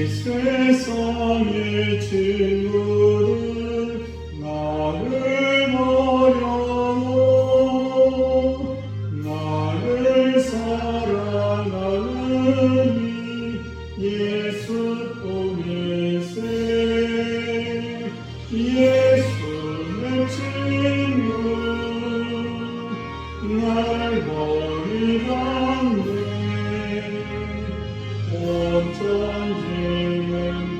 세상의 친구들 나를 버려도 나를 사랑하는 예수 보내세. 예수 내 친구 날 버리지 않네. 온 천지는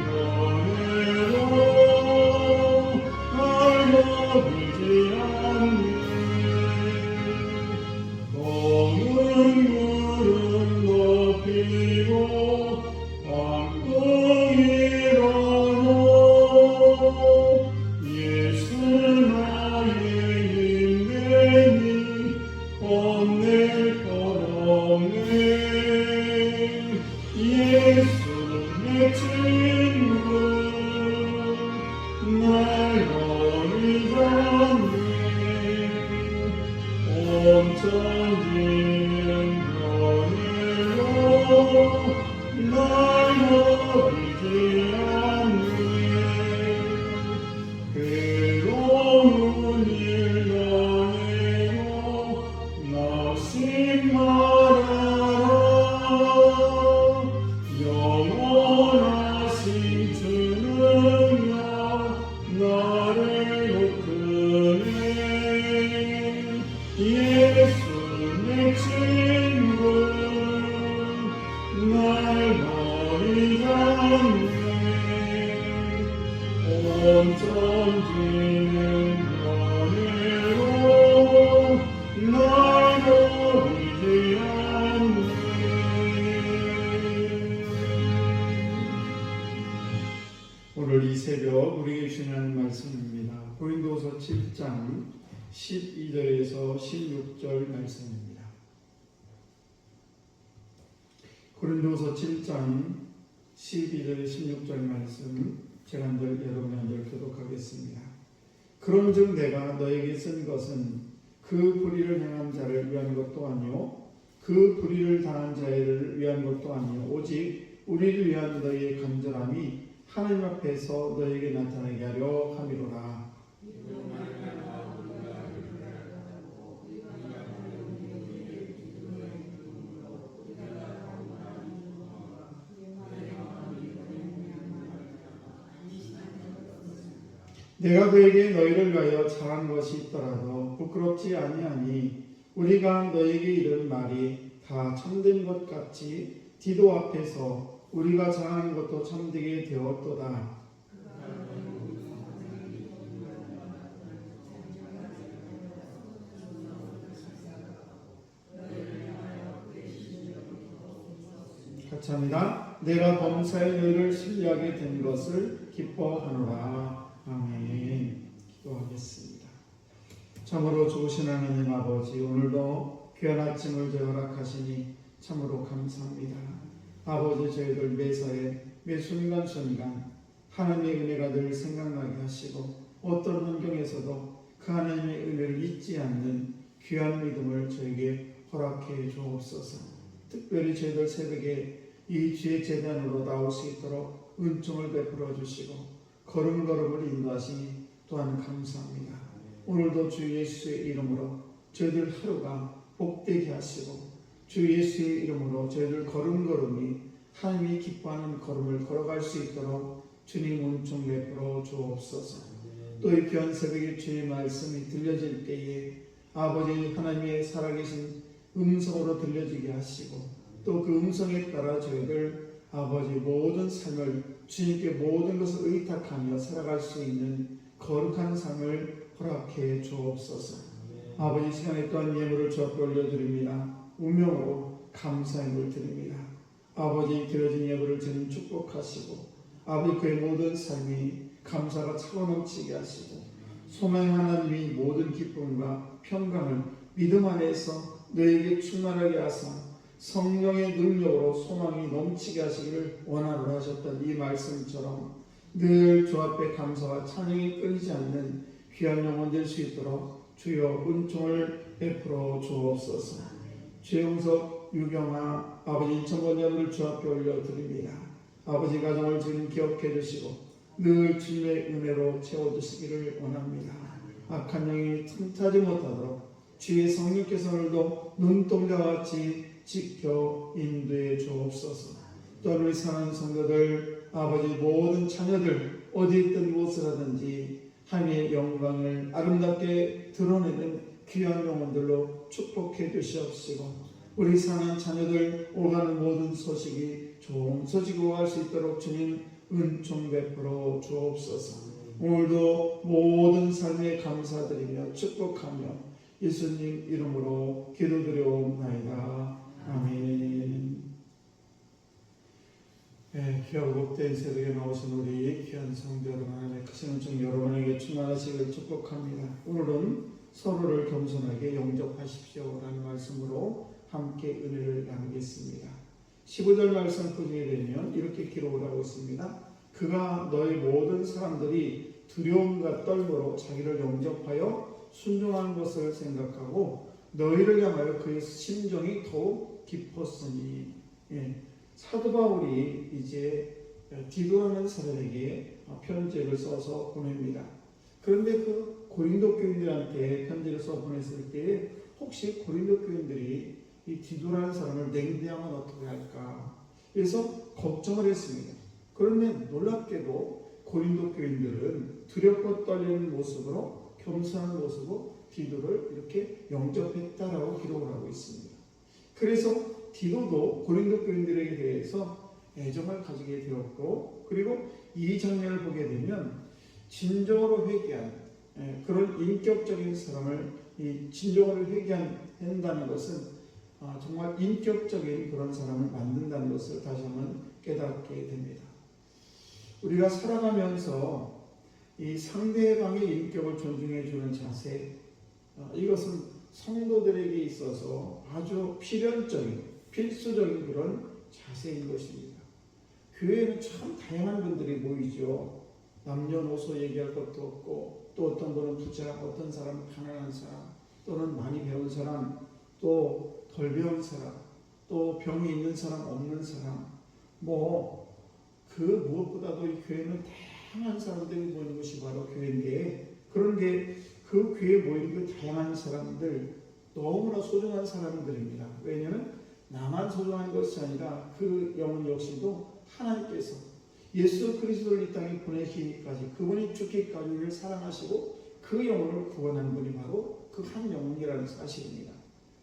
변해도 날 버리지 않네. 검은 구름 높이고 왕궁 일어나 예수 나의 힘내니 혼낼 것 없네. 예수 내 친구 날 버리지 않네. 온 천지는 변해도 날 버리지 않네. 괴로운 일 당해도 낙심 말아라. 영원하신 주는 나를 이끄네. 예수 내 친구 날 버리지 않네. 온 천지는 변해도 날 버리지 않네. 오늘 이 새벽 우리에게 주시는 말씀입니다. 고린도서 7장 12절에서 16절 말씀입니다. 고린도서 7장 12절 16절 말씀 제가 한 절 여러분이 한 절 교독하겠습니다. 그런즉 내가 너에게 쓴 것은 그 불의를 행한 자를 위한 것도 아니요 그 불의를 당한 자를 위한 것도 아니요 오직 우리를 위한 너희의 간절함이 하나님 앞에서 너에게 나타나게 하려 함이로라. 내가 그에게 너희를 위하여 잘한 것이 있더라도 부끄럽지 아니하니 우리가 너에게 이른 말이 다 참된 것 같이 디도 앞에서 우리가 잘하는 것도 참되게 되었도다. 같이 합니다. 내가 범사에 너희를 신뢰하게 된 것을 기뻐하노라. 아멘. 기도하겠습니다. 참으로 좋으신 하나님 아버지, 오늘도 귀한 아침을 저희 허락하시니 참으로 감사합니다. 아버지, 저희들 매사에 매 순간순간 하나님의 은혜가 늘 생각나게 하시고 어떤 환경에서도 그 하나님의 은혜를 잊지 않는 귀한 믿음을 저에게 허락해 주옵소서. 특별히 저희들 새벽에 이 주의 제단으로 나올 수 있도록 은총을 베풀어 주시고 걸음걸음을 인도하시니 또한 감사합니다. 오늘도 주 예수의 이름으로 저희들 하루가 복되게 하시고 주 예수의 이름으로 저희들 걸음걸음이 하나님이 기뻐하는 걸음을 걸어갈 수 있도록 주님 은총 베풀어 주옵소서. 또 이 귀한 새벽에 주의 말씀이 들려질 때에 아버지 하나님의 살아계신 음성으로 들려지게 하시고 또 그 음성에 따라 저희들 아버지 모든 삶을 주님께 모든 것을 의탁하며 살아갈 수 있는 거룩한 삶을 허락해 주옵소서. 아버지 시간에 또한 예물을 주 앞에 올려드립니다. 우명으로 감사함을 드립니다. 아버지 드려진 예물을 주님 축복하시고 아버지 그의 모든 삶이 감사가 차고 넘치게 하시고 소망의 하나님이 모든 기쁨과 평강을 믿음 안에서 너에게 충만하게 하사 성령의 능력으로 소망이 넘치게 하시기를 원하노라 하셨던 이 말씀처럼 늘 주 앞에 감사와 찬양이 끊이지 않는 귀한 영혼 될 수 있도록 주여 은총을 베풀어 주옵소서. 최용석, 유경아, 아버지 1,000번 예물을 주 앞에 올려드립니다. 아버지 가정을 지금 기억해 주시고 늘 주님의 은혜로 채워주시기를 원합니다. 악한 영이 틈타지 못하도록 주의 성령께서 오늘도 눈동자와 같이 지켜 인도해 주옵소서. 또 우리 사랑하는 성도들, 아버지 모든 자녀들 어디 있든 무엇을 하든지 하나님의 영광을 아름답게 드러내는 귀한 영혼들로 축복해 주시옵시고, 우리 사랑하는 자녀들 오가는 모든 소식이 좋은 소식으로 갈 수 있도록 주님 은총 베풀어 주옵소서. 오늘도 모든 삶에 감사드리며 축복하며 예수님 이름으로 기도드려옵나이다. 아멘. 네, 귀하고 복된 새벽에 나오신 우리 귀한 성도 여러분, 하나님의 크신 은총 여러분에게 충만하시길 축복합니다. 오늘은 서로를 겸손하게 영접하십시오 라는 말씀으로 함께 은혜를 나누겠습니다. 15절 말씀 보게 되면 이렇게 기록을 하고 있습니다. 그가 너희 모든 사람들이 두려움과 떨므로 자기를 영접하여 순종하는 것을 생각하고 너희를 향하여 그의 심정이 더욱 깊었으니. 사도 바울이 이제 디도라는 사람에게 편지를 써서 보냅니다. 그런데 그 고린도 교인들한테 편지를 써 보냈을 때 혹시 고린도 교인들이 이 디도라는 사람을 냉대하면 어떻게 할까? 그래서 걱정을 했습니다. 그런데 놀랍게도 고린도 교인들은 두렵고 떨리는 모습으로, 겸손한 모습으로 디도를 이렇게 영접했다라고 기록을 하고 있습니다. 그래서 디도도 고린도 교인들에게 대해서 애정을 가지게 되었고, 그리고 이 장면을 보게 되면 진정으로 회개한 그런 인격적인 사람을 진정으로 회개한다는 것은 정말 인격적인 그런 사람을 만든다는 것을 다시 한번 깨닫게 됩니다. 우리가 살아가면서 이 상대방의 인격을 존중해 주는 자세, 이것은 성도들에게 있어서 아주 필수적인 그런 자세인 것입니다. 교회에는 참 다양한 분들이 모이죠. 남녀노소 얘기할 것도 없고, 또 어떤 분은 부자, 어떤 사람은 가난한 사람, 또는 많이 배운 사람, 또 덜 배운 사람, 또 병이 있는 사람, 없는 사람, 그 무엇보다도 이 교회는 다양한 사람들이 모이는 것이 바로 교회인데, 그런데 그 교회에 모이는 그 다양한 사람들 너무나 소중한 사람들입니다. 왜냐하면 나만 소중한 것이 아니라 그 영혼 역시도 하나님께서 예수 그리스도를 이 땅에 보내시기까지, 그분이 죽기까지 우리를 사랑하시고 그 영혼을 구원한 분이 바로 그 한 영혼이라는 사실입니다.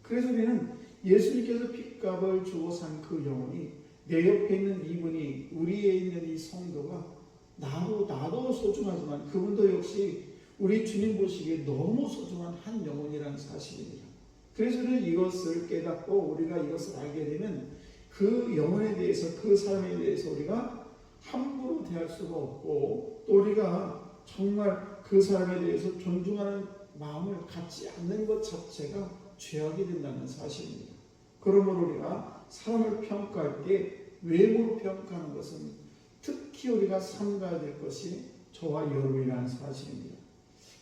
그래서 우리는 예수님께서 핏값을 주고 산 그 영혼이, 내 옆에 있는 이분이, 우리에 있는 이 성도가 나도 소중하지만 그분도 역시 우리 주님 보시기에 너무 소중한 한 영혼이라는 사실입니다. 그래서 우리는 이것을 깨닫고 우리가 이것을 알게 되면 그 영혼에 대해서, 그 사람에 대해서 우리가 함부로 대할 수가 없고, 또 우리가 정말 그 사람에 대해서 존중하는 마음을 갖지 않는 것 자체가 죄악이 된다는 사실입니다. 그러므로 우리가 사람을 평가할 때 외모로 평가하는 것은 특히 우리가 삼가야 될 것이 저와 여러분이라는 사실입니다.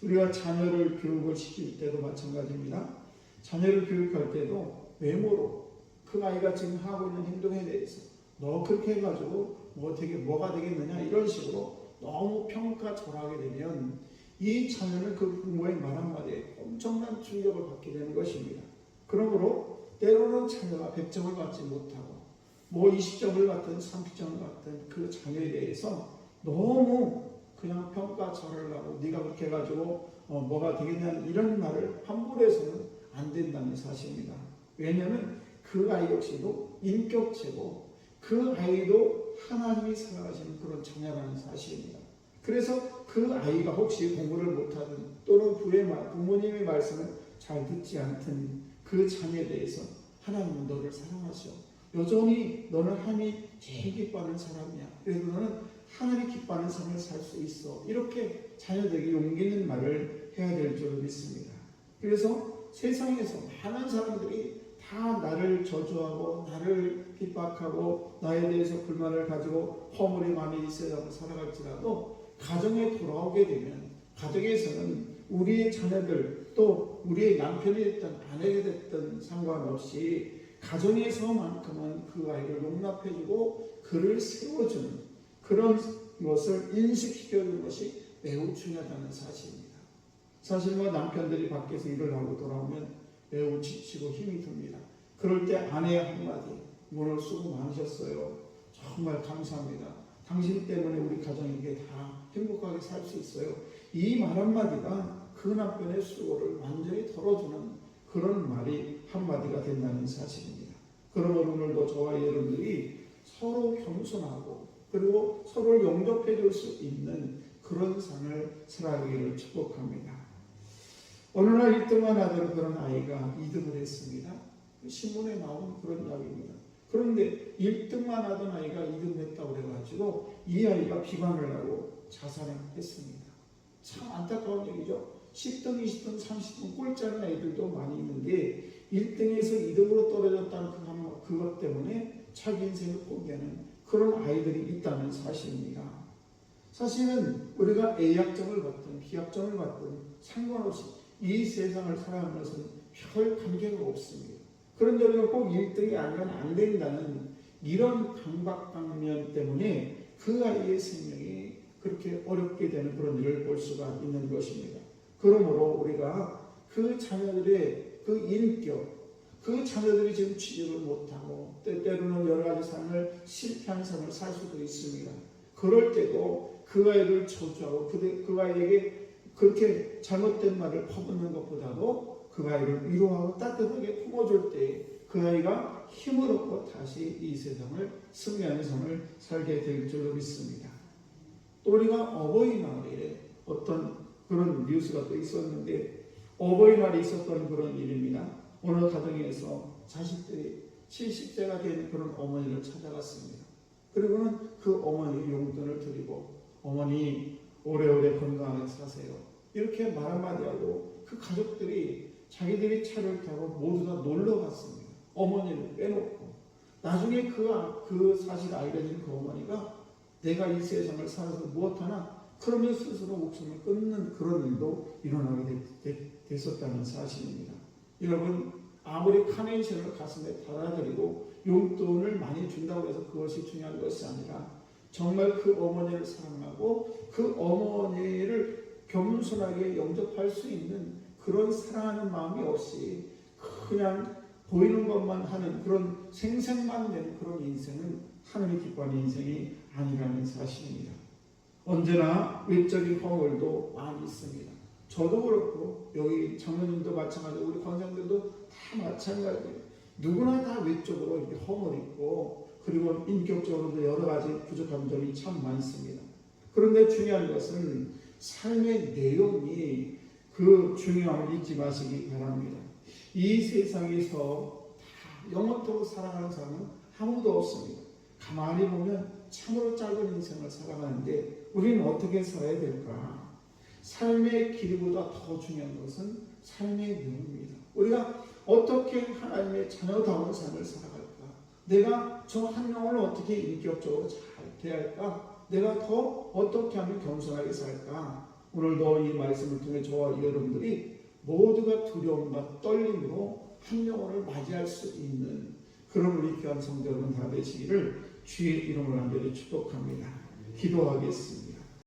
우리가 자녀를 교육을 시킬 때도 마찬가지입니다. 자녀를 교육할 때도 외모로 그 아이가 지금 하고 있는 행동에 대해서 너 그렇게 해가지고 뭐가 되겠느냐 이런 식으로 너무 평가절하게 되면 이 자녀는 그 부모의 말 한마디에 엄청난 충격을 받게 되는 것입니다. 그러므로 때로는 자녀가 100점을 받지 못하고 20점을 받든 30점을 받든 그 자녀에 대해서 너무 그냥 평가절하를 하고 네가 그렇게 해가지고 뭐가 되겠냐는 이런 말을 함부로 해서는 안 된다는 사실입니다. 왜냐하면 그 아이 역시도 인격체고 그 아이도 하나님이 사랑하시는 그런 자녀라는 사실입니다. 그래서 그 아이가 혹시 공부를 못하든 또는 부모님의 말씀을 잘 듣지 않든 그 자녀에 대해서 하나님은 너를 사랑하셔. 여전히 너는 하나님이 제일 기뻐하는 사람이야. 그래서 너는 하나님이 기뻐하는 삶을 살 수 있어. 이렇게 자녀들에게 용기 있는 말을 해야 될 줄 믿습니다. 그래서 세상에서 많은 사람들이 다 나를 저주하고 나를 핍박하고 나에 대해서 불만을 가지고 허물이 많이 있어야 살아갈지라도 가정에 돌아오게 되면 가정에서는 우리의 자녀들 또 우리의 남편이 됐든 아내가 됐든 상관없이 가정에서만큼은 그 아이를 용납해주고 그를 세워주는 그런 것을 인식시켜주는 것이 매우 중요하다는 사실입니다. 사실 남편들이 밖에서 일을 하고 돌아오면 매우 지치고 힘이 듭니다. 그럴 때 아내의 한마디, 오늘 수고 많으셨어요. 정말 감사합니다. 당신 때문에 우리 가정이 다 행복하게 살 수 있어요. 이 말 한마디가 그 남편의 수고를 완전히 덜어주는 그런 말이 한마디가 된다는 사실입니다. 그러므로 오늘도 저와 여러분들이 서로 겸손하고 그리고 서로를 용접해 줄 수 있는 그런 삶을 살아가기를 축복합니다. 어느 날 1등만 하던 그런 아이가 2등을 했습니다. 신문에 나온 그런 이야기입니다. 그런데 1등만 하던 아이가 2등을 했다고 해가지고 이 아이가 비관을 하고 자살을 했습니다. 참 안타까운 얘기죠. 10등, 20등, 30등 꼴찌하는 아이들도 많이 있는데 1등에서 2등으로 떨어졌다는 그것 때문에 자기 인생을 포기하는 그런 아이들이 있다는 사실입니다. 사실은 우리가 A학점을 받든 B학점을 받든 상관없이 이 세상을 살아가는 것은 별 관계가 없습니다. 그런데 우리가 꼭 1등이 아니면 안 된다는 이런 강박관념 때문에 그 아이의 생명이 그렇게 어렵게 되는 그런 일을 볼 수가 있는 것입니다. 그러므로 우리가 그 자녀들의 그 인격, 그 자녀들이 지금 취직을 못하고 때로는 여러 가지 삶을 실패한 삶을 살 수도 있습니다. 그럴 때도 그 아이를 저주하고 그 아이에게 그렇게 잘못된 말을 퍼붓는 것보다도 그 아이를 위로하고 따뜻하게 품어줄 때 그 아이가 힘을 얻고 다시 이 세상을 승리하는 삶을 살게 될 줄로 믿습니다. 또 우리가 어버이날에 어떤 그런 뉴스가 또 있었는데 어버이날에 있었던 그런 일입니다. 어느 가정에서 자식들이 70세가 된 그런 어머니를 찾아갔습니다. 그리고는 그 어머니 용돈을 드리고 어머니 오래오래 건강하게 사세요. 이렇게 말 한마디 하고 그 가족들이 자기들이 차를 타고 모두 다 놀러 갔습니다. 어머니를 빼놓고. 나중에 그 사실 알려진 그 어머니가 내가 이 세상을 살아서 무엇하나 그러면 스스로 목숨을 끊는 그런 일도 일어나게 됐었다는 사실입니다. 여러분 아무리 카네이션을 가슴에 달아드리고 용돈을 많이 준다고 해서 그것이 중요한 것이 아니라 정말 그 어머니를 사랑하고 그 어머니를 겸손하게 영접할 수 있는 그런 사랑하는 마음이 없이 그냥 보이는 것만 하는 그런 생색만 내는 그런 인생은 하늘이 기뻐하는 인생이 아니라는 사실입니다. 언제나 외적인 허물도 많이 있습니다. 저도 그렇고 여기 장로님도 마찬가지고 우리 권사님들도 다 마찬가지예요. 누구나 다 외적으로 이렇게 허물이 있고 그리고 인격적으로도 여러 가지 부족한 점이 참 많습니다. 그런데 중요한 것은 삶의 내용이 그 중요함을 잊지 마시기 바랍니다. 이 세상에서 다 영원토록 살아가는 사람은 아무도 없습니다. 가만히 보면 참으로 짧은 인생을 살아가는데 우리는 어떻게 살아야 될까? 삶의 길보다 더 중요한 것은 삶의 내용입니다. 우리가 어떻게 하나님의 자녀다운 삶을 살아갈까? 내가 저 한 영혼을 어떻게 인격적으로 잘 대할까? 내가 더 어떻게 하면 겸손하게 살까? 오늘도 이 말씀을 통해 저와 여러분들이 모두가 두려움과 떨림으로 한 영혼을 맞이할 수 있는 그런 우리 귀한 성도 여러분 다 되시기를 주의 이름으로 간절히 축복합니다. 기도하겠습니다.